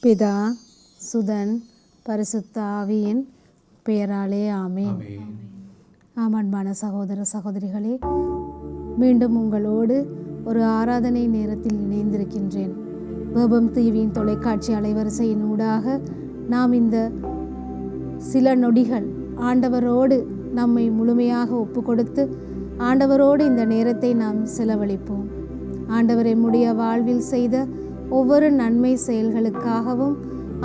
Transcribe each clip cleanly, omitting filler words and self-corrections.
பிதா சுதன் பரிசுத்த ஆவியின் பெயராலே ஆமென். அன்பான சகோதர சகோதரிகளே, மீண்டும் உங்களோடு ஒரு ஆராதனை நேரத்தில் இணைந்திருக்கின்றேன். வேபம் டிவியின் தொலைக்காட்சி அலைவரிசையின் ஊடாக நாம் இந்த சில நொடிகள் ஆண்டவரோடு நம்மை முழுமையாக ஒப்பு கொடுத்து ஆண்டவரோடு இந்த நேரத்தை நாம் செலவழிப்போம். ஆண்டவர் எம்முடைய வாழ்வில் செய்த ஒவ்வொரு நன்மை செயல்களுக்காகவும்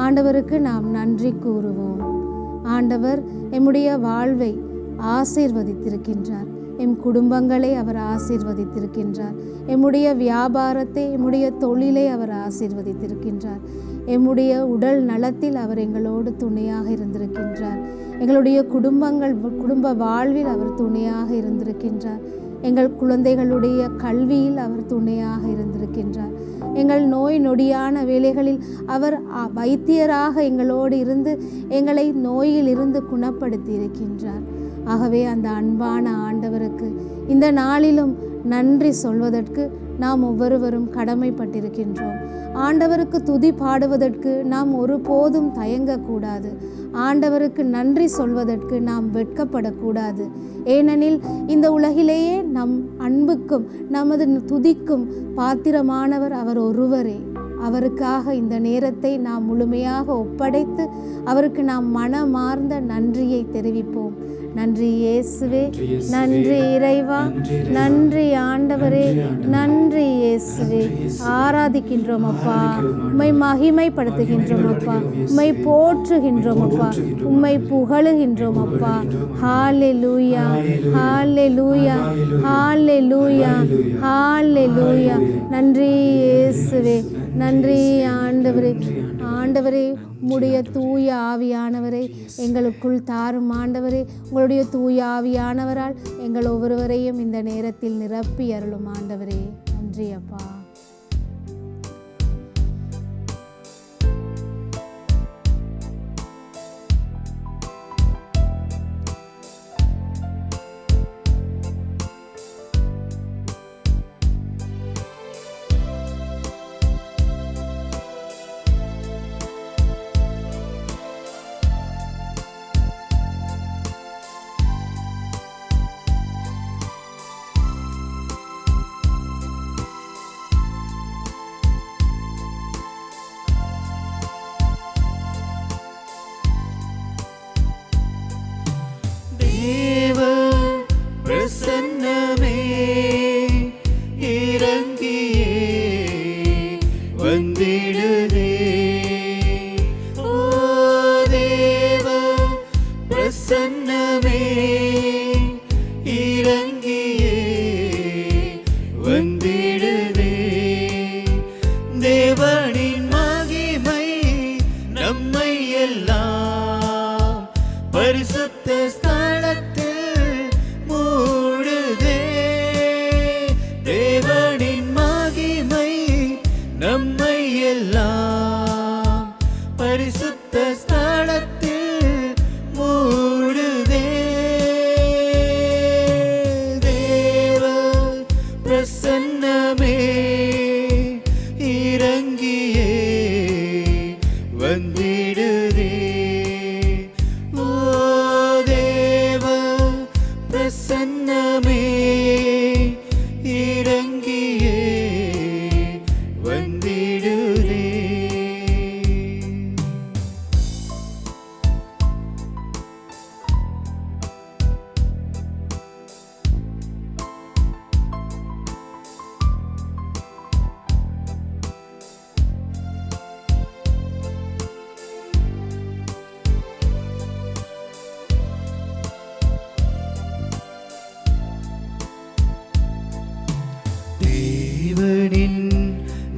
ஆண்டவருக்கு நாம் நன்றி கூறுவோம். ஆண்டவர் எம்முடைய வாழ்வை ஆசீர்வதித்திருக்கின்றார். எம் குடும்பங்களை அவர் ஆசீர்வதித்திருக்கின்றார். எம்முடைய வியாபாரத்தை, எம்முடைய தொழிலை அவர் ஆசீர்வதித்திருக்கின்றார். எம்முடைய உடல் நலத்தில் அவர் எங்களோடு துணையாக இருந்திருக்கின்றார். எங்களுடைய குடும்ப வாழ்வில் அவர் துணையாக இருந்திருக்கின்றார். எங்கள் குழந்தைகளுடைய கல்வியில் அவர் துணையாக இருந்திருக்கின்றார். எங்கள் நோய் நொடியான வேளைகளில் அவர் வைத்தியராக எங்களோடு இருந்து எங்களை நோயில் இருந்து குணப்படுத்தி இருக்கின்றார். ஆகவே அந்த அன்பான ஆண்டவருக்கு இந்த நாளிலும் நன்றி சொல்வதற்கு நாம் ஒவ்வொருவரும் கடமைப்பட்டிருக்கின்றோம். ஆண்டவருக்கு துதி பாடுவதற்கு நாம் ஒருபோதும் தயங்கக்கூடாது. ஆண்டவருக்கு நன்றி சொல்வதற்கு நாம் வெட்கப்படக்கூடாது. ஏனெனில் இந்த உலகிலேயே நம் அன்புக்கும் நமது துதிக்கும் பாத்திரமானவர் அவர் ஒருவரே. அவருக்காக இந்த நேரத்தை நாம் முழுமையாக ஒப்படைத்து அவருக்கு நாம் மனமார்ந்த நன்றியை தெரிவிப்போம். நன்றி இயேசுவே, நன்றி இறைவா, நன்றி ஆண்டவரே, நன்றி இயேசுவே. ஆராதிக்கின்றோம் அப்பா, உம்மை மகிமைப்படுத்துகின்றோம் அப்பா, உம்மை போற்றுகின்றோம் அப்பா, உம்மை புகழுகின்றோம் அப்பா. ஹல்லேலூயா, ஹல்லேலூயா, ஹல்லேலூயா, ஹல்லேலூயா. நன்றி இயேசுவே, நன்றி ஆண்டவரே. ஆண்டவரே, உம்முடைய தூய ஆவியானவரை எங்களுக்குள் தாரும் ஆண்டவரே. உங்களுடைய தூய ஆவியானவரால் எங்கள் ஒவ்வொருவரையும் இந்த நேரத்தில் நிரப்பி அருளும் ஆண்டவரே. நன்றி அப்பா.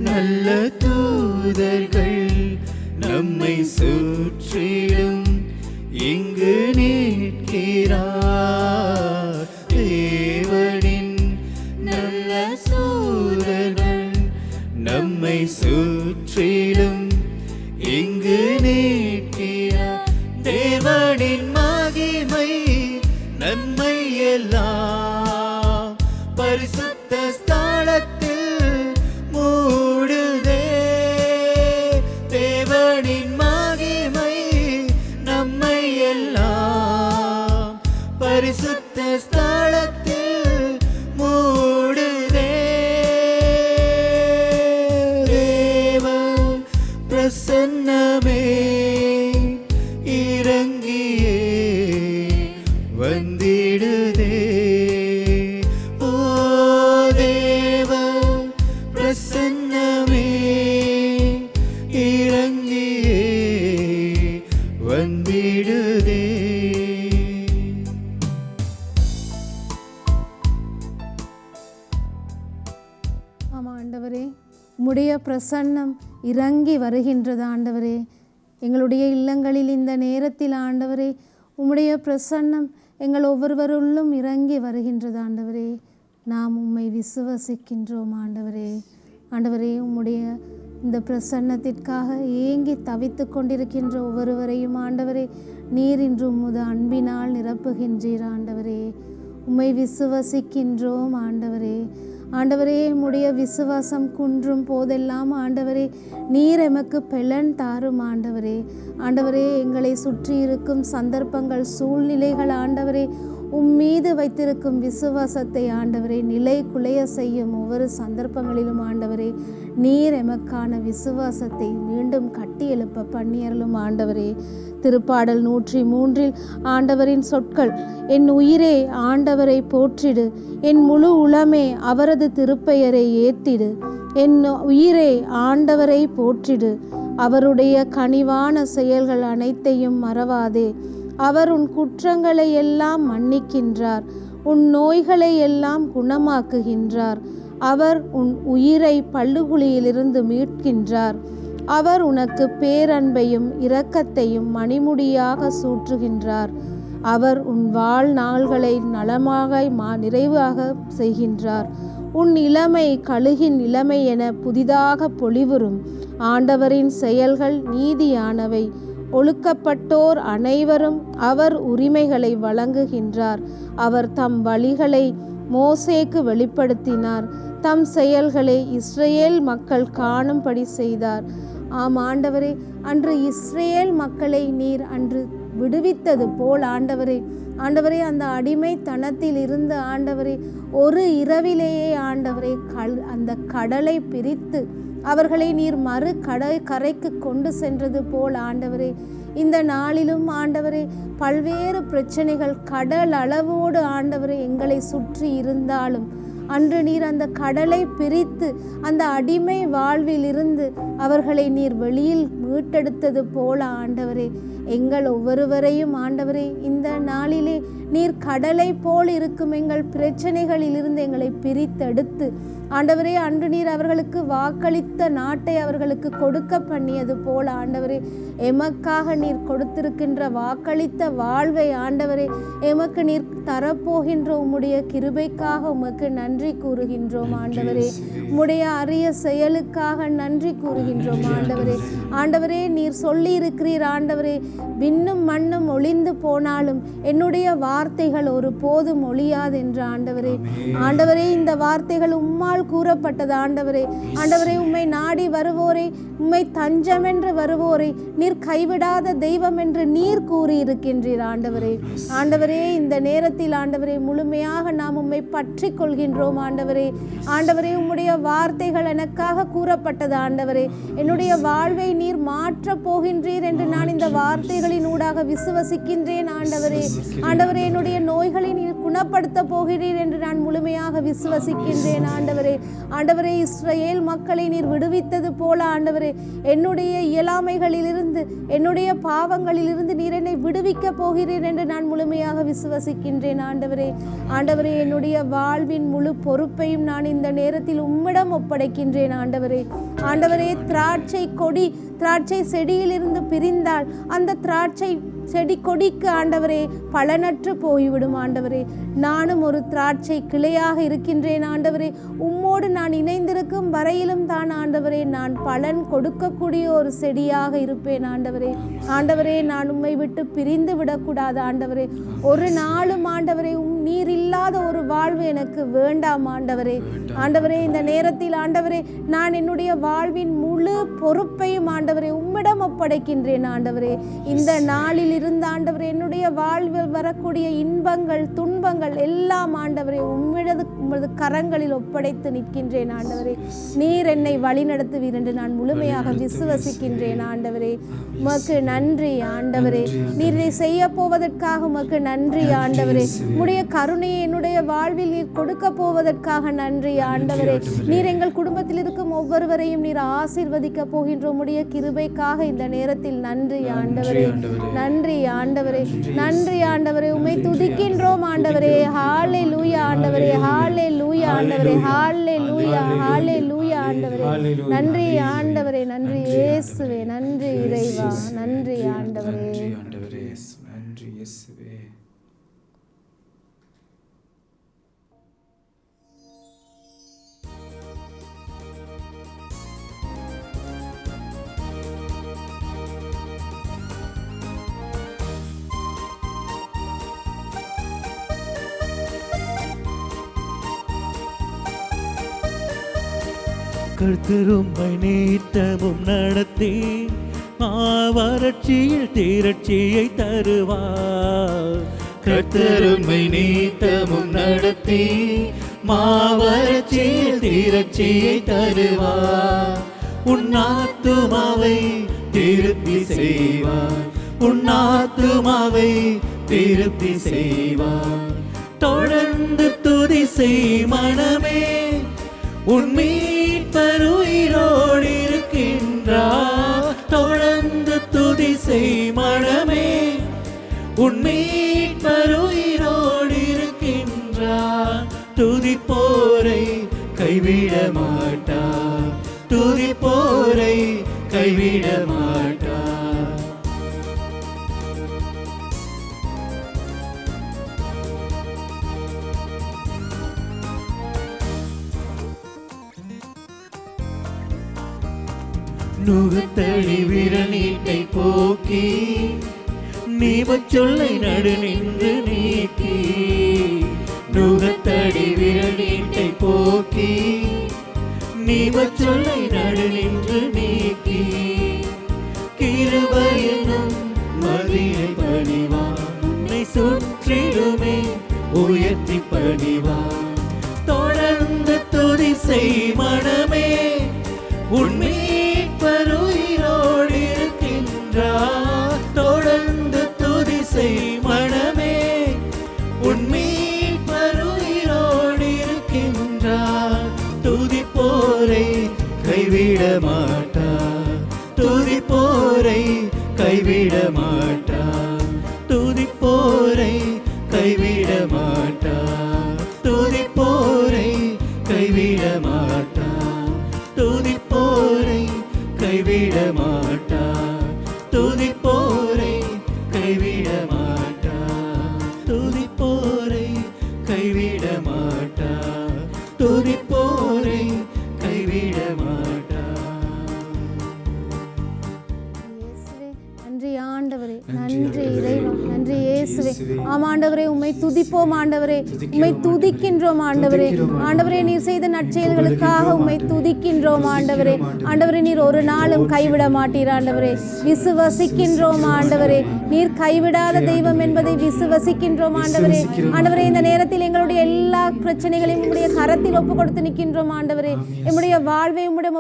நல்ல தூதர்கள் நம்மை சுற்றிலும் இங்கு நிற்கிறார். தேவனின் நல்ல தூதர்கள் நம்மை சுற்றிலும் இங்கு நிற்கிறார். தேவனின் மகிமை நன்மை எல்லாம் பரிசுத்த ஸ்தலத்தில் மூடுதே. தேவ பரிசுத்த ஸ்தலத்தில் மூடுதே. தேவ பிரசன்னமே இறங்கியே வந்திடுதே. ஓ தேவ பிரசன்னமே இறங்கியே வந்திடுதே. ஆமாம் ஆண்டவரே, உம்முடைய பிரசன்னம் இறங்கி வருகின்றது ஆண்டவரே. எங்களுடைய இல்லங்களில் இந்த நேரத்தில் ஆண்டவரே உம்முடைய பிரசன்னம் எங்கள் ஒவ்வொருவருள்ளும் இறங்கி வருகின்றது ஆண்டவரே. நாம் உம்மை விசுவசிக்கின்றோம் ஆண்டவரே. ஆண்டவரே, உம்முடைய இந்த பிரசன்னத்திற்காக ஏங்கி தவித்து கொண்டிருக்கின்ற ஒவ்வொருவரையும் ஆண்டவரே நீர் இன்று உமது அன்பினால் நிரப்புகின்றீர் ஆண்டவரே. உம்மை விசுவசிக்கின்றோம் ஆண்டவரே. ஆண்டவரே, உம்முடைய விசுவாசம் குன்றும் போதெல்லாம் ஆண்டவரே நீர் எமக்கு பெலன் தாரும் ஆண்டவரே. ஆண்டவரே, எங்களை சுற்றி இருக்கும் சந்தர்ப்பங்கள், சூழ்நிலைகள் ஆண்டவரே உம்மீது வைத்திருக்கும் விசுவாசத்தை ஆண்டவரே நிலை குலைய செய்யும் ஒவ்வொரு சந்தர்ப்பங்களிலும் ஆண்டவரே நீர் எமக்கான விசுவாசத்தை மீண்டும் கட்டி எழுப்ப பண்ணியறலும் ஆண்டவரே. திருப்பாடல் 103 ஆண்டவரின் சொற்கள்: என் உயிரே ஆண்டவரை போற்றிடு, என் முழு உளமே அவரது திருப்பெயரை ஏத்திடு. என் உயிரே ஆண்டவரை போற்றிடு, அவருடைய கனிவான செயல்கள் அனைத்தையும் மறவாதே. அவர் உன் குற்றங்களை எல்லாம் மன்னிக்கின்றார், உன் நோய்களை எல்லாம் குணமாக்குகின்றார். அவர் உன் உயிரை பள்ளுகுழியிலிருந்து மீட்கின்றார். அவர் உனக்கு பேரன்பையும் இரக்கத்தையும் மணிமுடியாக சூற்றுகின்றார். அவர் உன் வாழ்நாள்களை நலமாக நிறைவாக செய்கின்றார். உன் இளமை கழுகின் இளமை என புதிதாக பொலிவுறும். ஆண்டவரின் செயல்கள் நீதியானவை. ஒழுக்கப்பட்டோர் அனைவரும் அவர் உரிமைகளை வழங்குகின்றார். அவர் தம் வழிகளை மோசேக்கு வெளிப்படுத்தினார், தம் செயல்களை இஸ்ரேல் மக்கள் காணும்படி செய்தார். ஆம் ஆண்டவரே, அன்று இஸ்ரேல் மக்களை நீர் அன்று விடுவித்தது போல் ஆண்டவரே, ஆண்டவரே அந்த அடிமைத்தனத்தில் இருந்து ஆண்டவரே ஒரு இரவிலேயே ஆண்டவரே அந்த கடலை பிரித்து அவர்களை நீர் மறு கரைக்கு கொண்டு சென்றது போல் ஆண்டவரே இந்த நாளிலும் ஆண்டவரே பல்வேறு பிரச்சனைகள் கடல் அளவோடு ஆண்டவரே எங்களை சுற்றி இருந்தாலும் அன்று நீர் அந்த கடலை பிரித்து அந்த அடிமை வாழ்வில் இருந்து அவர்களை நீர் வெளியில் மீட்டெடுத்தது போல ஆண்டவரே எங்கள் ஒவ்வொருவரையும் ஆண்டவரே இந்த நாளிலே நீர் கடலை போல் இருக்கும் எங்கள் பிரச்சனைகளில் இருந்து எங்களை பிரித்தெடுத்து ஆண்டவரே அன்று நீர் அவர்களுக்கு வாக்களித்த நாட்டை அவர்களுக்கு கொடுக்க பண்ணியது போல ஆண்டவரே எமக்காக நீர் கொடுத்திருக்கின்ற வாக்களித்த வாழ்வை ஆண்டவரே எமக்கு நீர் தரப்போகின்ற உம்முடைய கிருபைக்காக உமக்கு நன்றி கூறுகின்றோம் ஆண்டவரே. உம்முடைய அரிய செயலுக்காக நன்றி கூறுகின்றோம் ஆண்டவரே. ஆண்டவரே நீர் சொல்லி இருக்கிறீர் ஆண்டவரே, விண்ணும் மண்ணும் ஒளிந்து போனாலும் என்னுடைய வார்த்தைகள் ஒரு போதும் ஒழியாது என்று ஆண்டவரே. ஆண்டவரே இந்த வார்த்தைகள் உம்மால் கூறப்பட்டது ஆண்டவரே. ஆண்டவரே உம்மை நாடி வருவோரை, உம்மை தஞ்சமென்று வருவோரை நீர் கைவிடாத தெய்வம் என்று நீர் கூறி இருக்கின்றீர் ஆண்டவரே. ஆண்டவரே இந்த நேரத்தில் ஆண்டவரே முழுமையாக நாம் உம்மை பற்றி கொள்கின்றோம் ஆண்டவரே. ஆண்டவரே உம்முடைய வார்த்தைகள் எனக்காக கூறப்பட்டது ஆண்டவரே. என்னுடைய வாழ்வை நீர் மாற்ற போகின்றீர் என்று நான் இந்த வார்த்தைகளின் ஊடாக விசுவசிக்கின்றேன் ஆண்டவரே. ஆண்டவரே என்னுடைய நோய்களை நீர் குணப்படுத்த போகிறீர் என்று நான் முழுமையாக விசுவசிக்கின்றேன் ஆண்டவரே. ஆண்டவரே இஸ்ரேல் மக்களை நீர் விடுவித்தது போல ஆண்டவரே என்னுடைய இயலாமைகளிலிருந்து என்னுடைய பாவங்களிலிருந்து நீர் என்னை விடுவிக்க போகிறீர் என்று நான் முழுமையாக விசுவசிக்கின்றேன் ஆண்டவரே. ஆண்டவரே என்னுடைய வாழ்வின் முழு பொறுப்பையும் நான் இந்த நேரத்தில் உம்மிடம் ஒப்படைக்கின்றேன் ஆண்டவரே. ஆண்டவரே திராட்சை செடியிலிருந்து பிரிந்தால் அந்த திராட்சை செடி கொடிக்கு ஆண்டவரே பலனற்று போய்விடும் ஆண்டவரே. நானும் ஒரு திராட்சை கிளையாக இருக்கின்றேன் ஆண்டவரே. உம்மோடு உம்மோடு நான் இணைந்திருக்கும் வரையிலும் தான் ஆண்டவரே நான் பலன் கொடுக்கக்கூடிய ஒரு செடியாக இருப்பேன் ஆண்டவரே. ஆண்டவரே, நான் உம்மை விட்டு பிரிந்து விடக்கூடாது ஆண்டவரே. ஒரு நாளும் ஆண்டவரே நீர் இல்லாத ஒரு வாழ்வு எனக்கு வேண்டாம் ஆண்டவரே. ஆண்டவரே, இந்த நேரத்தில் ஆண்டவரே நான் என்னுடைய வாழ்வின் முழு பொறுப்பையும் ஆண்டவரே உம்மிடம் ஒப்படைக்கின்றேன் ஆண்டவரே. இந்த நாளில் இருந்து ஆண்டவரே என்னுடைய வாழ்வில் வரக்கூடிய இன்பங்கள் துன்பங்கள் எல்லாம் ஆண்டவரே உமது கரங்களில் ஒப்படைத்து நிற்கின்றேன் ஆண்டவரே. நீர் என்னை வழிநடத்துவீர் என்று நான் முழுமையாக விசுவசிக்கின்றேன் ஆண்டவரே. உமக்கு நன்றி ஆண்டவரே. நீர் இதை செய்ய போவதற்காக உமக்கு நன்றி ஆண்டவரே. உம்முடைய கருணையை என்னுடைய வாழ்வில் நீர் கொடுக்க போவதற்காக நன்றி ஆண்டவரே. நீர் எங்கள் குடும்பத்தில் இருக்கும் ஒவ்வொருவரையும் நீர் ஆசீர்வதிக்க போகின்ற உம்முடைய கிருபைக்காக இந்த நேரத்தில் நன்றி ஆண்டவரே. நன்றி ஆண்டவரே. நன்றி ஆண்டவரே. உம்மை துதிக்கின்றோம் ஆண்டவரே. ஹல்லேலூயா ஆண்டவரே. ஹல்லேலூயா ஆண்டவரே. ஹல்லேலூயா ஹல்லேலூயா ஆண்டவரே. நன்றி ஆண்டவரே. நன்றி இயேசுவே. நன்றி இறைவா. நன்றி ஆண்டவரே. நன்றி இயேசுவே. கர்த்தர் உம்மை நித்தமும் நடத்தி வறட்சியில் தீரட்சியை தருவார். கர்த்தர் உம்மை நித்தமும் நடத்தி வறட்சியில் தீரட்சியை தருவார். உன் ஆத்துமாவை திருப்தி செய்வார். உன் ஆத்துமாவை திருப்தி செய்வார். தொடர்ந்து துதி செய் மனமே, உன் மீட்பர் உயிரோடு இருக்கின்றார். தொடர்ந்து துதி செய் மனமே, உன் மீட்பர் உயிரோடு இருக்கின்றார். துதிப்போரை கைவிட மாட்டார். துதிப்போரை கைவிட மாட்டார். நுகத்தடி விரநீட்டை போக்கி நீவச் சொல்லை நடு நின்று நீக்கி. நுகத்தடி விரநீட்டை போக்கி நீவச் சொல்லை நடு நின்று நீக்கி. கிருபையெனும் மதியை பணிவார். உன்னை சுற்றிலுமே உயர்த்தி பணிவார். தொடர்ந்து துதி செய் மனமே, உன் மீட்பர் உயிரோடு இருக்கின்றார். தொடர்ந்து துதி செய் மனமே, உன் மீட்பர் உயிரோடு இருக்கின்றார். துதிப்போரை கைவிட மாட்டார். துதிப்போரை கைவிட மாட்டார். துதிப்போரை கைவிட மாட்டார். துதிப்போரை கைவிட மாட்டார். துதிப்போரை கைவிட மாட்டார். துதிப்போரை கைவிட மாட்டார். துதிப்போரை கைவிட மாட்டார். துதிப்போரை கைவிட மாட்டார். நன்றி ஆண்டவரே. நன்றி இறைவா. நன்றி இயேசுவே. ஆமாண்டவரே, உம்மை துதிப்போம் ஆண்டவரே. உம்மை துதிக்கின்றோம் ஆண்டவரே. ஆண்டவரே, நீர் செய்த நற்செயல்களுக்காக உம்மை துதிக்கின்றோம் ஆண்டவரே. ஆண்டவரே, நீர் ஒரு நாளும் கைவிட மாட்டீர் ஆண்டவரே. விசுவசிக்கின்றோம் ஆண்டவரே. நீர் கைவிடாத தெய்வம் என்பதை விசுவசிக்கின்றோம் ஆண்டவரே. ஆண்டவரே, இந்த நேரத்தில் எங்களுடைய எல்லா பிரச்சனைகளையும் உம்முடைய கரத்தில் ஒப்பு கொடுத்து நிற்கின்றோம் ஆண்டவரே. எம்முடைய வாழ்வை உம்முடைய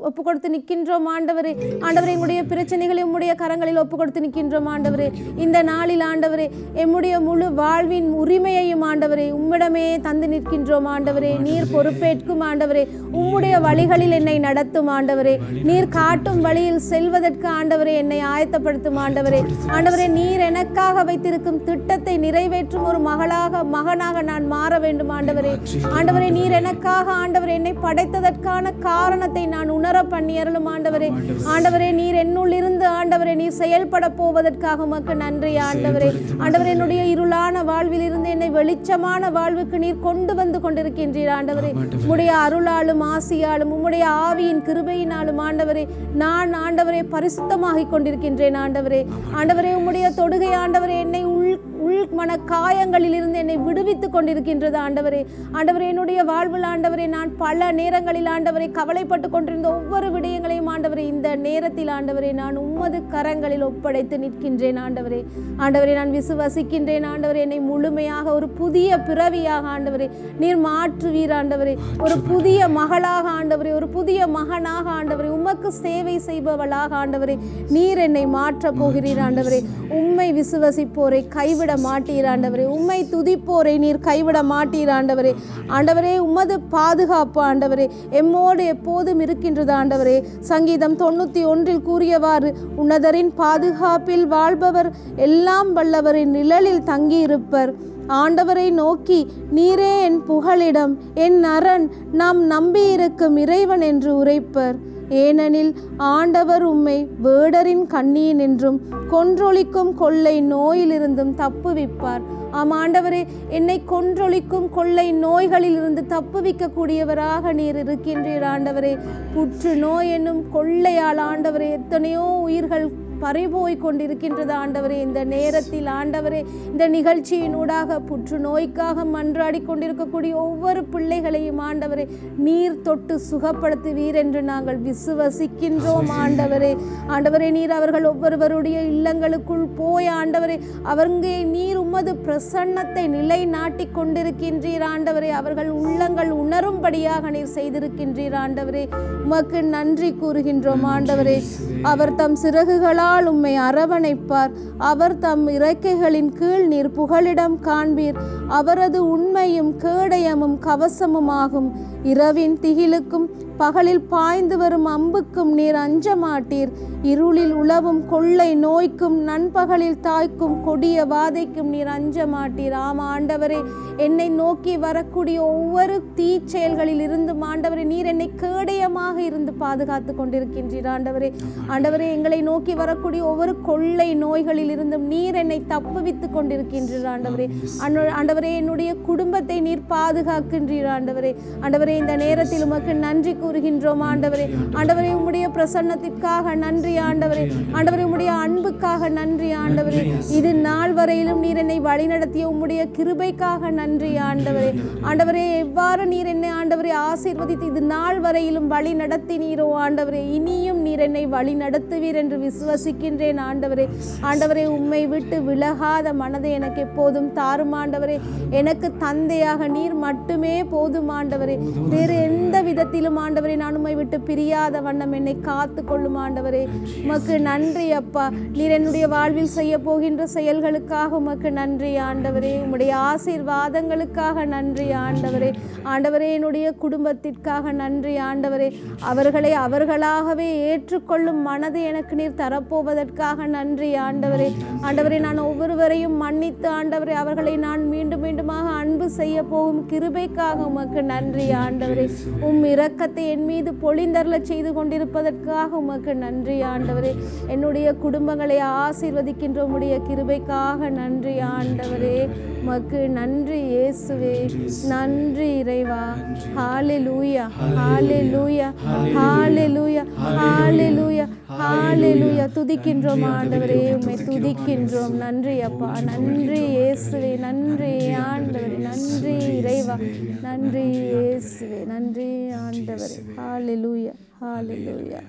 ஒப்பு கொடுத்து நிற்கின்றோம் ஆண்டவரே. ஆண்டவரே, எங்களுடைய பிரச்சனைகளை உம்முடைய கரங்களில் ஒப்பு கொடுத்து நிற்கின்றோம் ஆண்டவரே. இந்த நாளில் ஆண்டவரே எம்முடைய முழு வாழ்வின் உரிமையையும் ஆண்டவரே உம்மிடமே தந்து நிற்கின்றோம் ஆண்டவரே. நீர் பொறுப்பேற்கும் ஆண்டவரே. உம்முடைய வழிகளில் என்னை நடத்தும் ஆண்டவரே. நீர் காட்டும் வழியில் செல்வதற்கு ஆண்டவரே என்னை ஆயத்தப்படுத்தும் ஆண்டவரே. ஆண்டவரே, நீர் எனக்காக வைத்திருக்கும் திட்டத்தை நிறைவேற்றும் ஒரு மகனாக நான் மாற வேண்டும் ஆண்டவரே. ஆண்டவரே, நீர் எனக்காக ஆண்டவரே என்னை படைத்ததற்கான காரணத்தை நான் உணர பண்ணி அருளும் ஆண்டவரே. ஆண்டவரே, நீர் என்னுள் இருந்து ஆண்டவரே நீர் செயல்பட போவதற்காக உமக்கு நன்றி ஆண்டவரே. ஆண்டவரே என்னுடைய இருளான வாழ்வில் இருந்து என்னை வெளிச்சமான வாழ்வுக்கு நீர் கொண்டு வந்து கொண்டிருக்கின்றீர் ஆண்டவரே. உம்முடைய அருளாலும் ஆசியாலும் உம்முடைய ஆவியின் கிருபையினாலும் ஆண்டவரே நான் ஆண்டவரே பரிசுத்தமாகிக் கொண்டிருக்கின்றேன் ஆண்டவரே. ஆண்டவரே உம்முடைய தொடுகை ஆண்டவரே என்னை உள் மன காயங்களில் இருந்து என்னை விடுவித்துக் கொண்டிருக்கின்றது ஆண்டவரே. ஆண்டவரே என்னுடைய வாழ்வில் ஆண்டவரே நான் பல நேரங்களில் ஆண்டவரை கவலைப்பட்டு கொண்டிருந்த ஒவ்வொரு விடயங்களையும் ஆண்டவரே இந்த நேரத்தில் ஆண்டவரே நான் உமது கரங்களில் ஒப்படைத்து நிற்கின்றேன் ஆண்டவரே. ஆண்டவரே நான் விசுவசிக்கின்றேன் ஆண்டவரே என்னை முழுமையாக ஒரு புதிய பிறவியாக ஆண்டவரே நீர் மாற்றுவீர் ஆண்டவரே. ஒரு புதிய மகளாக ஆண்டவரே, ஒரு புதிய மகனாக ஆண்டவரே, உமக்கு சேவை செய்பவளாக ஆண்டவரே நீர் என்னை மாற்றப் போகிறீர் ஆண்டவரே. உம்மை விசுவசிப்போரை கைவிட மாட்டீர் ஆண்டவரே. உம்மை துதிப்போரை நீர் கைவிட மாட்டீர் ஆண்டவரே. ஆண்டவரே உமது பாதுகாப்பு ஆண்டவரே எம்மோடு எப்போதும் இருக்கின்றது ஆண்டவரே. சங்கீதம் 91 கூறியவாறு உன்னதரின் பாதுகாப்பில் வாழ்பவர் எல்லாம் வல்லவரின் நிழலில் தங்கியிருப்பர். ஆண்டவரை நோக்கி நீரே என் புகலிடம், என் அரண், நாம் நம்பியிருக்கும் இறைவன் என்று உரைப்பர். ஏனெனில் ஆண்டவர் உம்மை வேடரின் கண்ணியினின்றும் கொன்றொழிக்கும் கொள்ளை நோயிலிருந்தும் தப்புவிப்பார். ஆண்டவரே என்னை கொன்றொழிக்கும் கொள்ளை நோய்களில் இருந்து தப்புவிக்கக்கூடியவராக நீர் இருக்கின்றீர் ஆண்டவரே. புற்று நோய் என்னும் கொள்ளையால் ஆண்டவரே எத்தனையோ உயிர்கள் பறிபோய் கொண்டிருக்கின்றது ஆண்டவரே. இந்த நேரத்தில் ஆண்டவரே இந்த நிகழ்ச்சியினூடாக புற்றுநோய்க்காக மன்றாடி கொண்டிருக்கக்கூடிய ஒவ்வொரு பிள்ளைகளையும் ஆண்டவரே நீர் தொட்டு சுகப்படுத்துவீர் என்று நாங்கள் விசுவசிக்கின்றோம் ஆண்டவரே. ஆண்டவரே நீர் அவர்கள் ஒவ்வொருவருடைய இல்லங்களுக்குள் போய் ஆண்டவரே அவங்கே நீர் உமது பிரசன்னத்தை நிலை நாட்டி கொண்டிருக்கின்றீர் ஆண்டவரே. அவர்கள் உள்ளங்கள் உணரும்படியாக நீர் செய்திருக்கின்றீர் ஆண்டவரே. உமக்கு நன்றி கூறுகின்றோம் ஆண்டவரே. அவர் தம் சிறகுகளால் உம்மை அரவணைப்பார். அவர் தம் இறக்கைகளின் கீழ் நீர் புகலிடம் காண்பீர். அவரது உண்மையும் கேடயமும் கவசமுமாகும். இரவின் திகிலுக்கும் பகலில் பாய்ந்து வரும் அம்புக்கும் நீர் அஞ்ச மாட்டீர். இருளில் உலவும் கொள்ளை நோய்க்கும் நண்பகலில் தாய்க்கும் கொடிய வாதைக்கும் நீர் அஞ்ச மாட்டீர். ஆண்டவரே என்னை நோக்கி வரக்கூடிய ஒவ்வொரு தீச்செயல்களில் இருந்தும் ஆண்டவரே நீர் என்னை கேடயமாக இருந்து பாதுகாத்து கொண்டிருக்கின்றீர் ஆண்டவரே. ஆண்டவரே எங்களை நோக்கி வரக்கூடிய ஒவ்வொரு கொள்ளை நோய்களில் இருந்தும் நீர் என்னை தப்புவித்து கொண்டிருக்கின்றீர் ஆண்டவரே. ஆண்டவரே என்னுடைய குடும்பத்தை நீர் பாதுகாக்கின்றீர் ஆண்டவரே. ஆண்டவரே இந்த நேரத்தில் உமக்கு நன்றி கூறுகின்றோம் ஆண்டவரே. ஆண்டவரே உம்முடைய பிரசன்னத்திற்காக நன்றி ஆண்டவரே. ஆண்டவரே உம்முடைய அன்புக்காக நன்றி ஆண்டவரே. இது நாள் வரையிலும் நீர் என்னை வழிநடத்திய உம்முடைய கிருபைக்காக நன்றி ஆண்டவரே. ஆண்டவரே எவ்வாறு நீர் என்னை ஆண்டவரே ஆசீர்வதித்து இது நாள் வரையிலும் வழி நடத்தினீரோ ஆண்டவரே இனியும் நீர் என்னை வழி நடத்துவீர் என்று விசுவசிக்கின்றேன் ஆண்டவரே. ஆண்டவரே உம்மை விட்டு விலகாத மனதை எனக்கு எப்போதும் தாரும் ஆண்டவரே. எனக்கு தந்தையாக நீர் மட்டுமே போதும் ஆண்டவரே. வேறு எந்த விதத்திலும் ஆண்டவரே நான் உம்மை விட்டு பிரியாத வண்ணம் என்னை காத்து கொள்ளும் ஆண்டவரே. உமக்கு நன்றி அப்பா. நீர் என்னுடைய வாழ்வில் செய்ய போகின்ற செயல்களுக்காக உமக்கு நன்றி ஆண்டவரே. உம்முடைய ஆசீர்வாதங்களுக்காக நன்றி ஆண்டவரே. ஆண்டவரே என்னுடைய குடும்பத்திற்காக நன்றி ஆண்டவரே. அவர்களை அவர்களாகவே ஏற்றுக்கொள்ளும் மனதை எனக்கு நீர் தரப்போவதற்காக நன்றி ஆண்டவரே. ஆண்டவரே நான் ஒவ்வொருவரையும் மன்னித்து ஆண்டவரே அவர்களை நான் மீண்டும் மீண்டுமாக அன்பு செய்ய போகும் கிருபைக்காக உமக்கு நன்றி ஆண்டவரே. உம் இரக்கத்தை என் மீது பொழிந்தருள செய்து கொண்டிருப்பதற்காக உமக்கு நன்றி ஆண்டவரே. என்னுடைய குடும்பங்களை ஆசீர்வதிக்கின்ற உம்முடைய கிருபைக்காக நன்றி ஆண்டவரே. உமக்கு நன்றி இயேசுவே. நன்றி இறைவா. ஹalleluya ஹalleluya ஹalleluya ஹalleluya ஹalleluya. துதிக்கின்றோம் ஆண்டவரே. உம்மை துதிக்கின்றோம். நன்றி அப்பா. நன்றி இயேசுவே. நன்றி ஆண்டவரே. நன்றி இறைவா. நன்றி இயேசுவே. நன்றி ஆண்டவரே. ஹalleluya ஹalleluya.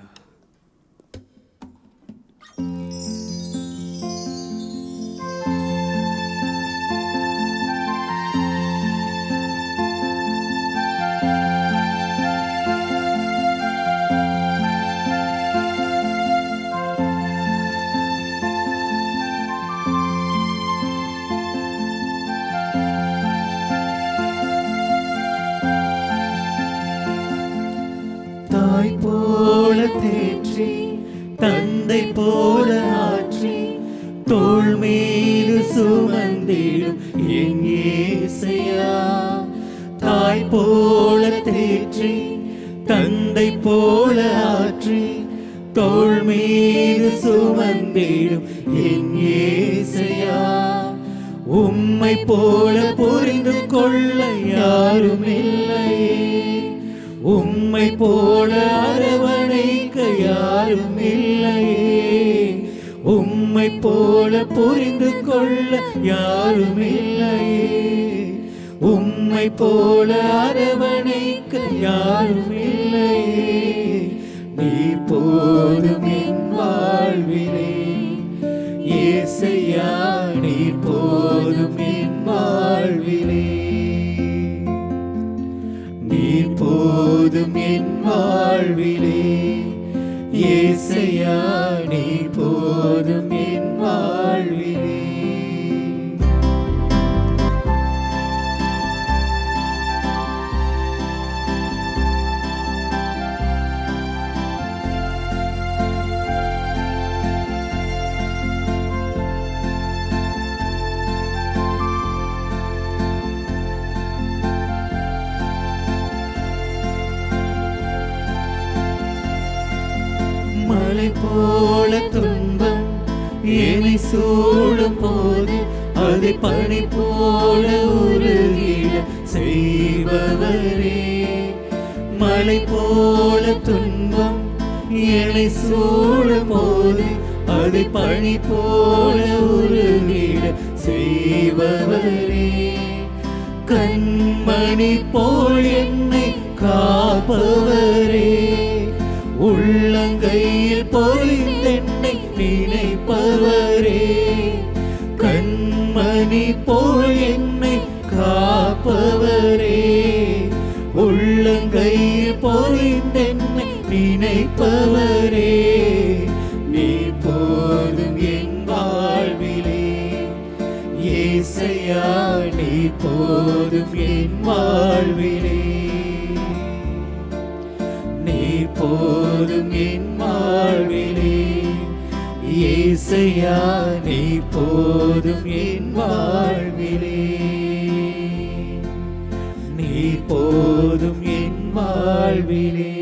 தாய் போல தேற்றி தந்தை போல ஆற்றி தோள் மீது சுமந்திடும் என் இயேசையா. தாய் போல தேற்றி தந்தை போல ஆற்றி தோள் மீது சுமந்திடும் என் இயேசையா. உம்மை போல புரிந்து கொள்ள யாரும் இல்லையே, உம்மை போல அரவணைக்க யாரும் இல்லையே, உம்மை போல புரிந்து கொள்ள யாரும் இல்லையே, உம்மை போல அரவணைக்க யாரும் இல்லையே. நீ போதும் என் வாழ்விலே இயேசையா, நீ போதும் என் வாழ்விலே, நீ போதும் என் வாழ்விலே இயேசையா, நீ போதும் என் வாழ்விலே. மலை போல துன்பம் என்னை சூழும் போது அதை பனி போல உருகிட செய்பவரே, மலை போல துன்பம் என்னை சூழும் போது அதை பனி போல உருகிட செய்பவரே, கண்மணி போல் என்னை காப்பவரே, உள்ளங்கையில் பொறிந்தென்னை நினைப்பவரே, கண்மணி போல் என்னை காப்பவரே, உள்ளங்கையில் பொறிந்தென்னை நினைப்பவரே. நீ போதும் என் வாழ்விலே இயேசையா, நீ போதும் என் வாழ்விலே, நீ போதும் என் வாழ்விலே இயேசையா, நீ போதும் என் வாழ்விலே, நீ போதும் என் வாழ்விலே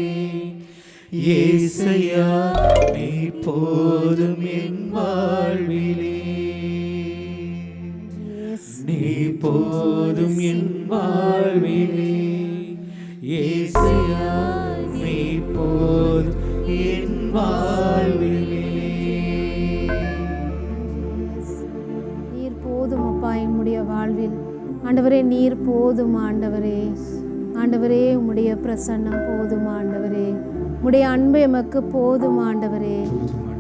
இயேசையா, நீ போதும் என் வாழ்விலே, நீ போதும் என் வாழ்விலே இயேசையா, நீ போதும் என் வாழ்விலே. நீர் போதும் அப்பா என்னுடைய வாழ்வில். ஆண்டவரே நீர் போதும் ஆண்டவரே. ஆண்டவரே உம்முடைய பிரசன்னம் போதும் ஆண்டவரே. உம்முடைய அன்பு எமக்கு போதும் ஆண்டவரே.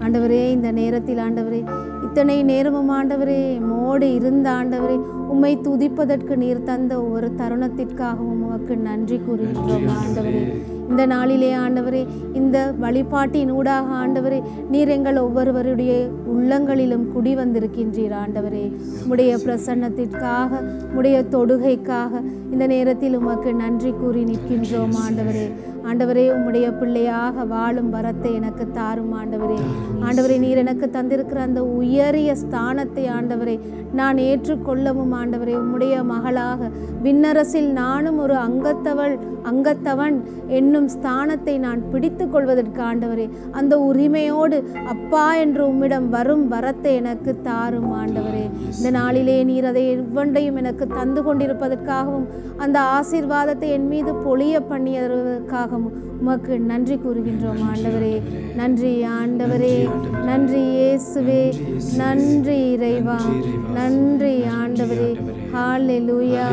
ஆண்டவரே இந்த நேரத்தில் ஆண்டவரே இத்தனை நேரமும் ஆண்டவரே மோடு இருந்த ஆண்டவரே உம்மை துதிப்பதற்கு நீர் தந்த ஒவ்வொரு தருணத்திற்காகவும் உமக்கு நன்றி கூறுகின்றோம் ஆண்டவரே. இந்த நாளிலே ஆண்டவரே இந்த வழிபாட்டின் ஊடாக ஆண்டவரே நீர் எங்கள் ஒவ்வொருவருடைய உள்ளங்களிலும் குடி வந்திருக்கின்றீர் ஆண்டவரே. உம்முடைய பிரசன்னத்திற்காக உம்முடைய தொடுகைக்காக இந்த நேரத்தில் உமக்கு நன்றி கூறி நிற்கின்றோம் ஆண்டவரே. ஆண்டவரே உம்முடைய பிள்ளையாக வாழும் வரத்தை எனக்கு தாரும் ஆண்டவரே. ஆண்டவரே நீர் எனக்கு தந்திருக்கிற அந்த உயரிய ஸ்தானத்தை ஆண்டவரே நான் ஏற்றுக்கொள்ளவும் ஆண்டவரே உம்முடைய மகளாக விண்ணரசில் நானும் ஒரு அங்கத்தவன் என்னும் ஸ்தானத்தை நான் பிடித்து கொள்வதற்கு ஆண்டவரே அந்த உரிமையோடு அப்பா என்று உம்மிடம் வரும் வரத்தை எனக்கு தாரும் ஆண்டவரே. இந்த நாளிலே நீர் அதை ஒவ்வொன்றையும் எனக்கு தந்து கொண்டிருப்பதற்காகவும் அந்த ஆசீர்வாதத்தை என் மீது பொழிய பண்ணியதற்காகவும் உமக்கு நன்றி கூறுகின்றோம் ஆண்டவரே. நன்றி ஆண்டவரே, நன்றி இயேசுவே, நன்றி இறைவா, நன்றி ஆண்டவரே. ஹல்லேலூயா,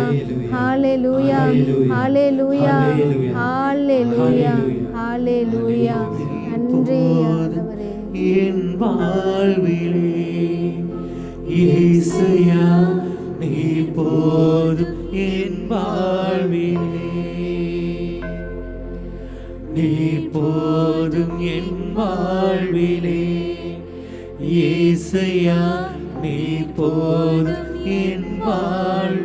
ஹல்லேலூயா, ஹல்லேலூயா, ஹல்லேலூயா, ஹல்லேலூயா. நன்றி ஆண்டவரே. என் வாழ்விலே இயேசுயா நீ போதும் என் வாழ்விலே, நீ போதும் என் வாழ்விலே இயேசுயா நீ போதும் என் வாழ்விலே.